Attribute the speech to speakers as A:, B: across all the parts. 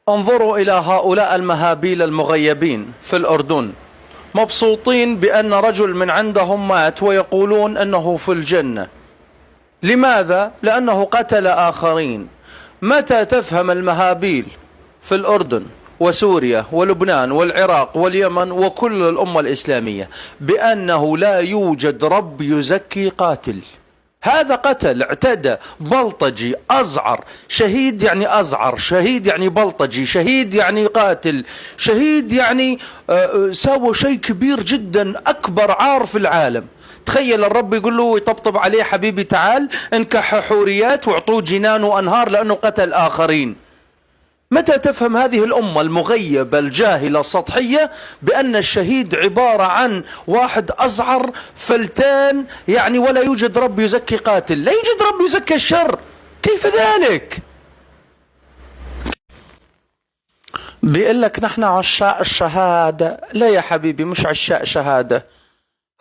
A: انظروا إلى هؤلاء المهابيل المغيبين في الأردن، مبسوطين بأن رجل من عندهم مات ويقولون أنه في الجنة. لماذا؟ لأنه قتل آخرين. متى تفهم المهابيل في الأردن وسوريا ولبنان والعراق واليمن وكل الأمة الإسلامية بأنه لا يوجد رب يزكي قاتل؟ هذا قتل، اعتدى، بلطجي، أزعر. شهيد يعني أزعر، شهيد يعني بلطجي، شهيد يعني قاتل، شهيد يعني سوى شيء كبير جدا، أكبر عار في العالم. تخيل الرب يقول له يطبطب عليه: حبيبي تعال انكح حوريات واعطوه جنان وأنهار لأنه قتل آخرين. متى تفهم هذه الأمة المغيبة الجاهلة السطحية بأن الشهيد عبارة عن واحد أزعر فلتان، يعني ولا يوجد رب يزكي قاتل؟ لا يوجد رب يزكي الشر، كيف ذلك؟ بيقول لك نحن عشاء الشهادة. لا يا حبيبي، مش عشاء شهادة.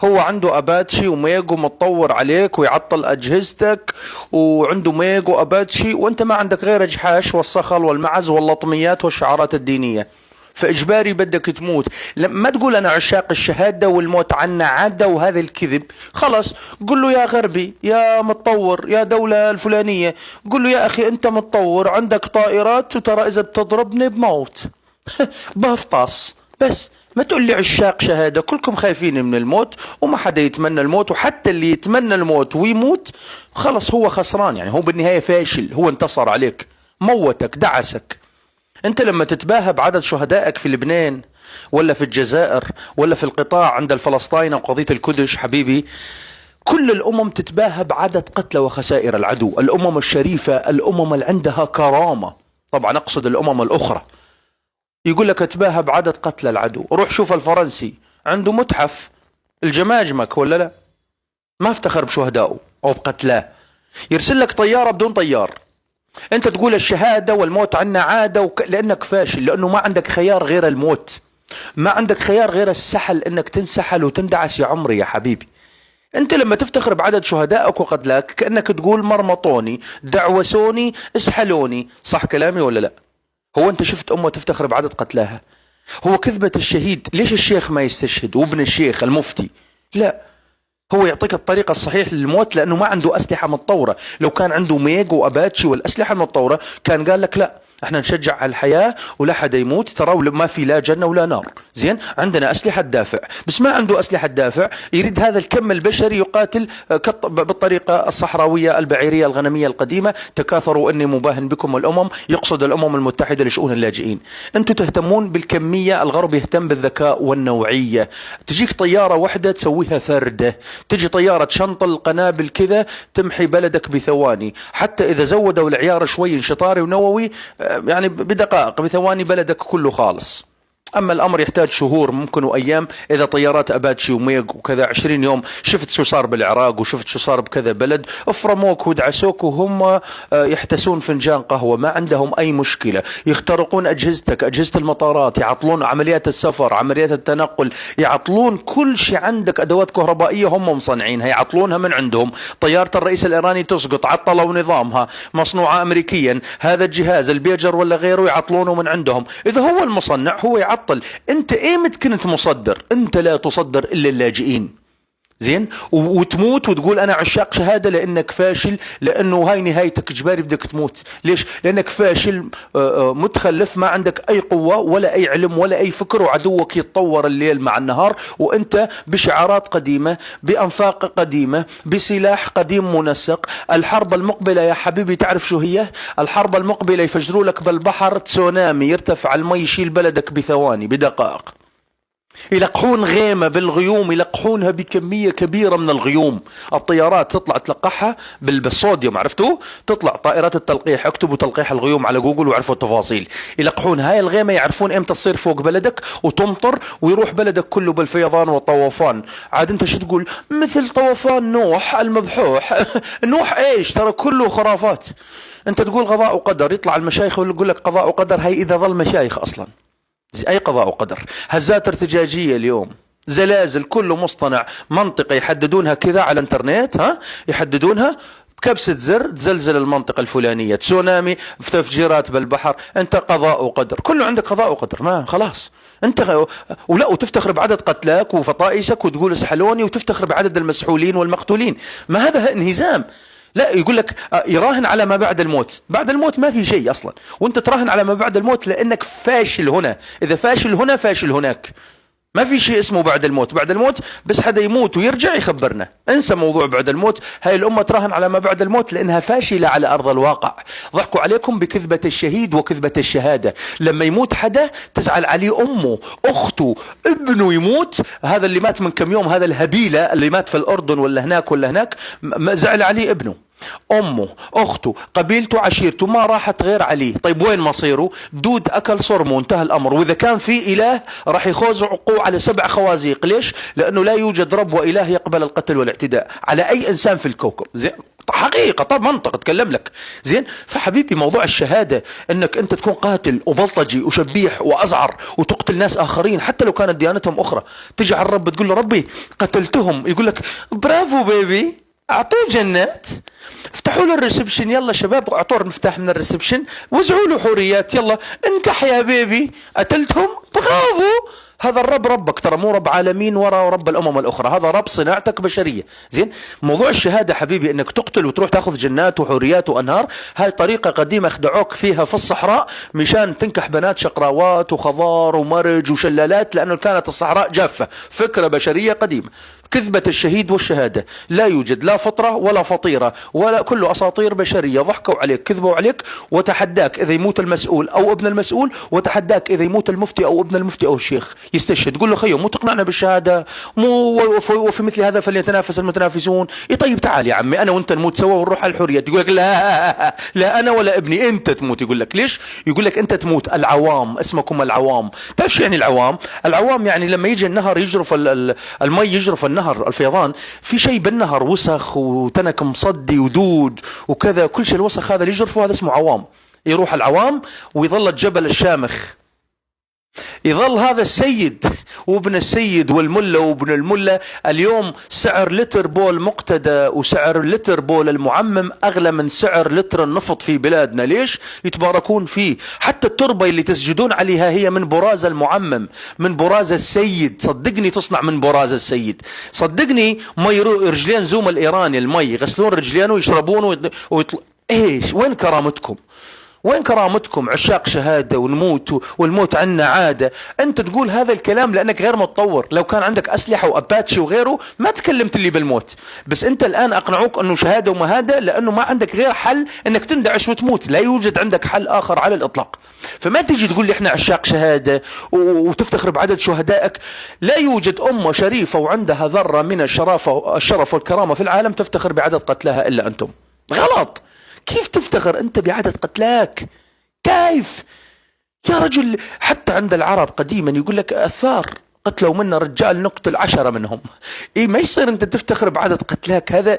A: هو عنده أباتشي وميجو متطور عليك ويعطل أجهزتك، وعنده ميجو أباتشي، وأنت ما عندك غير جحاش والصخل والمعز واللطميات والشعارات الدينية، فإجباري بدك تموت. ما تقول أنا عشاق الشهادة والموت عنا عادة وهذا الكذب. خلاص قل له: يا غربي، يا متطور، يا دولة الفلانية، قل له: يا أخي أنت متطور، عندك طائرات، وترى إذا بتضربني بموت بهفطاس. بس ما تقول لي عشاق شهادة. كلكم خايفين من الموت وما حدا يتمنى الموت، وحتى اللي يتمنى الموت ويموت خلص هو خسران، يعني هو بالنهاية فاشل، هو انتصر عليك، موتك، دعسك. انت لما تتباهى بعدد شهدائك في لبنان ولا في الجزائر ولا في القطاع عند الفلسطينيين وقضية الكدش، حبيبي كل الأمم تتباهى بعدد قتلى وخسائر العدو. الأمم الشريفة، الأمم اللي عندها كرامة، طبعا أقصد الأمم الأخرى، يقول لك اتباهى بعدد قتلى العدو. روح شوف الفرنسي عنده متحف الجماجمك ولا لا؟ ما افتخر بشهدائه أو بقتلاه. يرسل لك طيارة بدون طيار، انت تقول الشهادة والموت عنا عادة لأنك فاشل، لأنه ما عندك خيار غير الموت، ما عندك خيار غير السحل، انك تنسحل وتندعس يا عمري يا حبيبي. انت لما تفتخر بعدد شهدائك وقتلاك كأنك تقول مرمطوني، دعوسوني، اسحلوني. صح كلامي ولا لا؟ هو انت شفت امة تفتخر بعدد قتلاها؟ هو كذبة الشهيد. ليش الشيخ ما يستشهد وابن الشيخ المفتي؟ لا، هو يعطيك الطريقة الصحيح للموت لأنه ما عنده أسلحة متطورة. لو كان عنده ميج وأباتشي والأسلحة المتطورة كان قال لك: لا، احنا نشجع على الحياة ولا حدا يموت، ترى ما في لا جنة ولا نار. زين، عندنا أسلحة تدافع. بس ما عنده أسلحة تدافع، يريد هذا الكم البشري يقاتل بالطريقة الصحراوية البعيرية الغنمية القديمة: تكاثروا إني مباهن بكم الأمم. يقصد الأمم المتحدة لشؤون اللاجئين. أنتم تهتمون بالكمية، الغرب يهتم بالذكاء والنوعية. تجيك طيارة واحدة تسويها فردة، تجي طيارة شنطل قنابل كذا تمحي بلدك بثواني. حتى إذا زودوا العيار شوي انشطاري ونووي، يعني بدقائق، بثواني بلدك كله خالص. أما الأمر يحتاج شهور ممكن وأيام. إذا طيارات أباتشي وميغ وكذا 20 يوم، شفت شو صار بالعراق وشفت شو صار بكذا بلد، افرموك ودعسوك وهم يحتسون فنجان قهوة، ما عندهم أي مشكلة. يخترقون أجهزتك، أجهزة المطارات، يعطلون عمليات السفر، عمليات التنقل، يعطلون كل شيء عندك. أدوات كهربائية هم مصنعينها، يعطلونها من عندهم. طيارة الرئيس الإيراني تسقط، عطلوا نظامها، مصنوعة أمريكيا. هذا الجهاز البيجر ولا غيره يعطلونه من عندهم. إذا هو المصنع هو يعطل. انت ايمت كنت مصدر؟ انت لا تصدر الا اللاجئين. زين، وتموت وتقول انا عشاق شهادة لانك فاشل، لانه هاي نهايتك، اجباري بدك تموت. ليش؟ لانك فاشل، متخلف، ما عندك اي قوة ولا اي علم ولا اي فكر، وعدوك يتطور الليل مع النهار، وانت بشعارات قديمة، بانفاق قديمة، بسلاح قديم منسق. الحرب المقبلة يا حبيبي تعرف شو هي؟ الحرب المقبلة يفجروا لك بالبحر تسونامي، يرتفع المي يشيل بلدك بثواني بدقائق. يلقحون غيمة بالغيوم، يلقحونها بكمية كبيرة من الغيوم. الطيارات تطلع تلقحها بالصوديوم، عرفتوا؟ تطلع طائرات التلقيح، اكتبوا تلقيح الغيوم على جوجل وعرفوا التفاصيل. يلقحون هاي الغيمة، يعرفون امتى تصير فوق بلدك وتمطر ويروح بلدك كله بالفيضان والطوفان. عاد انت شو تقول؟ مثل طوفان نوح المبحوح نوح ايش؟ ترى كله خرافات. انت تقول قضاء وقدر، يطلع المشايخ ويقول لك قضاء وقدر، هي اذا ظل مشايخ اصلا. أي قضاء وقدر؟ هزات ارتجاجية اليوم، زلازل، كله مصطنع، منطقة يحددونها كذا على الانترنت، يحددونها كبسة زر تزلزل المنطقة الفلانية، تسونامي، في تفجيرات بالبحر، انت قضاء وقدر، كله عندك قضاء وقدر، ما خلاص انت ولا، وتفتخر بعدد قتلاك وفطائسك وتقول اسحلوني، وتفتخر بعدد المسحولين والمقتولين. ما هذا انهزام. لا، يقول لك يراهن على ما بعد الموت. بعد الموت ما في شيء اصلا، وانت تراهن على ما بعد الموت لانك فاشل هنا. اذا فاشل هنا فاشل هناك. ما في شيء اسمه بعد الموت. بعد الموت بس حدا يموت ويرجع يخبرنا. انسى موضوع بعد الموت. هاي الأمة تراهن على ما بعد الموت لأنها فاشلة على أرض الواقع. ضحكوا عليكم بكذبة الشهيد وكذبة الشهادة. لما يموت حدا تزعل عليه أمه، أخته، ابنه يموت. هذا اللي مات من كم يوم، هذا الهبيلة اللي مات في الأردن ولا هناك ولا هناك، زعل عليه ابنه، أمه، أخته، قبيلته، عشيرته، ما راحت غير عليه. طيب وين مصيره؟ دود أكل صرمه، انتهى الأمر. وإذا كان في إله راح يخوزعقوا على 7 خوازيق. ليش؟ لأنه لا يوجد رب وإله يقبل القتل والاعتداء على أي إنسان في الكوكب. زين، حقيقة، طب منطق اتكلم لك. زين، فحبيبي موضوع الشهادة انك انت تكون قاتل وبلطجي وشبيح وازعر وتقتل ناس اخرين حتى لو كانت ديانتهم اخرى، تجي على الرب تقول له ربي قتلتهم، يقول لك برافو بيبي، اعطوه جنات، افتحوا له الريسبشن، يلا شباب اعطوه المفتاح من الريسبشن، وزعوا له حوريات، يلا انكح يا بيبي، قتلتهم، برافو. هذا الرب ربك، ترى مو رب عالمين ورا رب الامم الاخرى، هذا رب صناعتك بشريه. زين، موضوع الشهاده حبيبي انك تقتل وتروح تاخذ جنات وحوريات وانهار، هاي طريقه قديمه خدعوك فيها في الصحراء مشان تنكح بنات شقراوات وخضار ومرج وشلالات، لانه كانت الصحراء جافه. فكره بشريه قديمه. كذبة الشهيد والشهادة، لا يوجد لا فطرة ولا فطيرة ولا، كله أساطير بشرية. ضحكوا عليك، كذبوا عليك، وتحداك إذا يموت المسؤول أو ابن المسؤول، وتحداك إذا يموت المفتي أو ابن المفتي أو الشيخ يستشهد. قول له خيو مو تقنعنا بالشهادة، مو وفي مثل هذا فليتنافس المتنافسون. طيب تعال يا عمي أنا وأنت نموت سوا ونروح على الحرية. يقول لك لا لا، أنا ولا ابني، أنت تموت. يقول لك ليش؟ يقول لك أنت تموت. العوام، اسمكم العوام. تعرف شو يعني العوام؟ العوام يعني لما يجي النهر يجرف المي، يجرف النهر الفيضان، في شيء بالنهر وسخ وتنك مصدي ودود وكذا، كل شيء الوسخ هذا اللي يجرفه هذا اسمه عوام. يروح العوام ويظل الجبل الشامخ، يظل هذا السيد وابن السيد والملة وابن الملة. اليوم سعر لتر بول مقتدى وسعر لتر بول المعمم أغلى من سعر لتر النفط في بلادنا. ليش؟ يتباركون فيه. حتى التربة اللي تسجدون عليها هي من براز المعمم، من براز السيد. صدقني تصنع من براز السيد، صدقني. مي رجلين زوم الإيراني، المي يغسلون رجلين ويشربون ايش؟ وين كرامتكم؟ وين كرامتكم؟ عشاق شهادة ونموت والموت عنا عادة. انت تقول هذا الكلام لانك غير متطور. لو كان عندك اسلحة واباتشي وغيره ما تكلمت اللي بالموت. بس انت الان اقنعوك انه شهادة ومهادة لانه ما عندك غير حل انك تندعش وتموت. لا يوجد عندك حل اخر على الاطلاق. فما تيجي تقول لي احنا عشاق شهادة وتفتخر بعدد شهدائك. لا يوجد امة شريفة وعندها ذرة من الشرف والكرامة في العالم تفتخر بعدد قتلاها الا انتم. غلط. كيف تفتخر أنت بعدد قتلاك؟ كيف؟ يا رجل، حتى عند العرب قديما يقول لك الثار قتلوا منا رجال نقتل 10 منهم. إيه، ما يصير أنت تفتخر بعدد قتلاك هذا.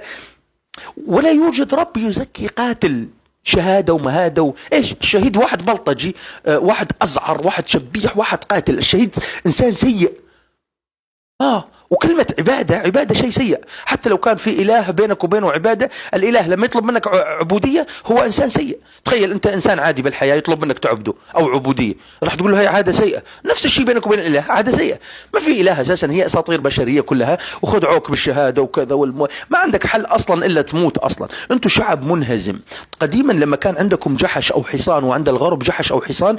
A: ولا يوجد رب يزكي قاتل. شهادة ومهادة إيش؟ الشهيد واحد بلطجي، واحد أزعر، واحد شبيح، واحد قاتل. الشهيد إنسان سيء. وكلمة عبادة شيء سيء. حتى لو كان في إله بينك وبينه عبادة، الإله لما يطلب منك عبودية هو إنسان سيء. تخيل أنت إنسان عادي بالحياة يطلب منك تعبده أو عبودية، راح تقول له هي عادة سيئة. نفس الشيء بينك وبين الإله، عادة سيئة. ما في إله أساسا، هي أساطير بشرية كلها، وخدعوك بالشهادة وكذا ما عندك حل أصلا إلا تموت. أصلا أنتم شعب منهزم. قديما لما كان عندكم جحش أو حصان، وعند الغرب جحش أو حصان،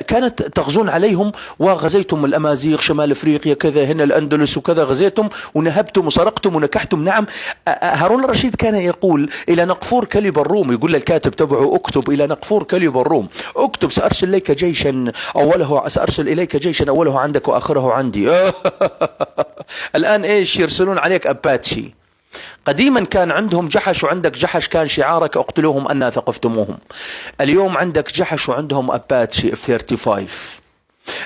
A: كانت تغزون عليهم وغزيتم الأمازيغ شمال أفريقيا كذا، هنا الأندلس وكذا، غزيتم ونهبتم وسرقتم ونكحتم. نعم، هارون الرشيد كان يقول إلى نقفور كلب الروم، يقول للكاتب تبعه اكتب إلى نقفور كلب الروم، اكتب سأرسل إليك جيشا أوله عندك وآخره عندي. الآن إيش يرسلون عليك؟ أباتشي. قديما كان عندهم جحش وعندك جحش، كان شعارك اقتلوهم أن ثقفتموهم. اليوم عندك جحش وعندهم أباتشي F-35.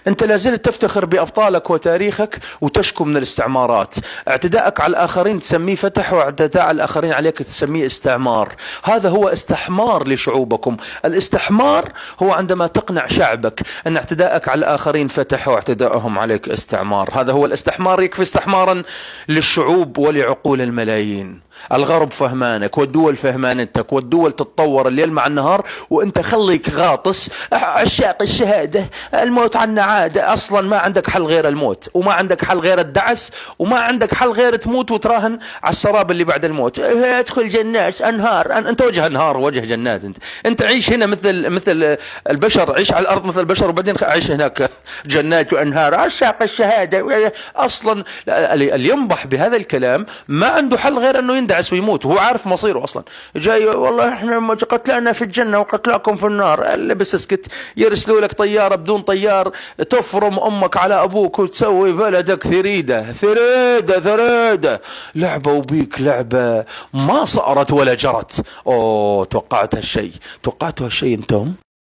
A: انت لازلت تفتخر بأبطالك وتاريخك وتشكو من الاستعمارات. اعتداءك على الآخرين تسميه فتح، واعتداء على الآخرين عليك تسميه استعمار. هذا هو استحمار لشعوبكم. الاستحمار هو عندما تقنع شعبك أن اعتداءك على الآخرين فتح واعتداءهم عليك استعمار. هذا هو الاستحمار. يكفي استحمارا للشعوب ولعقول الملايين. الغرب فهمانك والدول فهمانتك والدول تتطور الليل مع النهار، وانت خليك غاطس عشاق الشهادة، الموت عنا عادة. اصلا ما عندك حل غير الموت، وما عندك حل غير الدعس، وما عندك حل غير تموت وتراهن على السراب اللي بعد الموت. ادخل جنات انهار، انت وجه انهار ووجه جنات. انت عيش هنا مثل البشر، عيش على الارض مثل البشر، وبعدين عيش هناك جنات وانهار عشاق الشهادة. اصلا اللي ينبح بهذا الكلام ما عنده حل غير انه يندعس ويموت، وهو عارف مصيره اصلا. جاي والله احنا قتلانا في الجنة وقتلاكم في النار. اللي بس اسكت، يرسلوا لك طيارة بدون طيار تفرم امك على ابوك وتسوي بلدك ثريدة ثريدة ثريدة. لعبة بيك لعبة ما صارت ولا جرت. اوه توقعت هالشيء، توقعتوا هالشيء انتم؟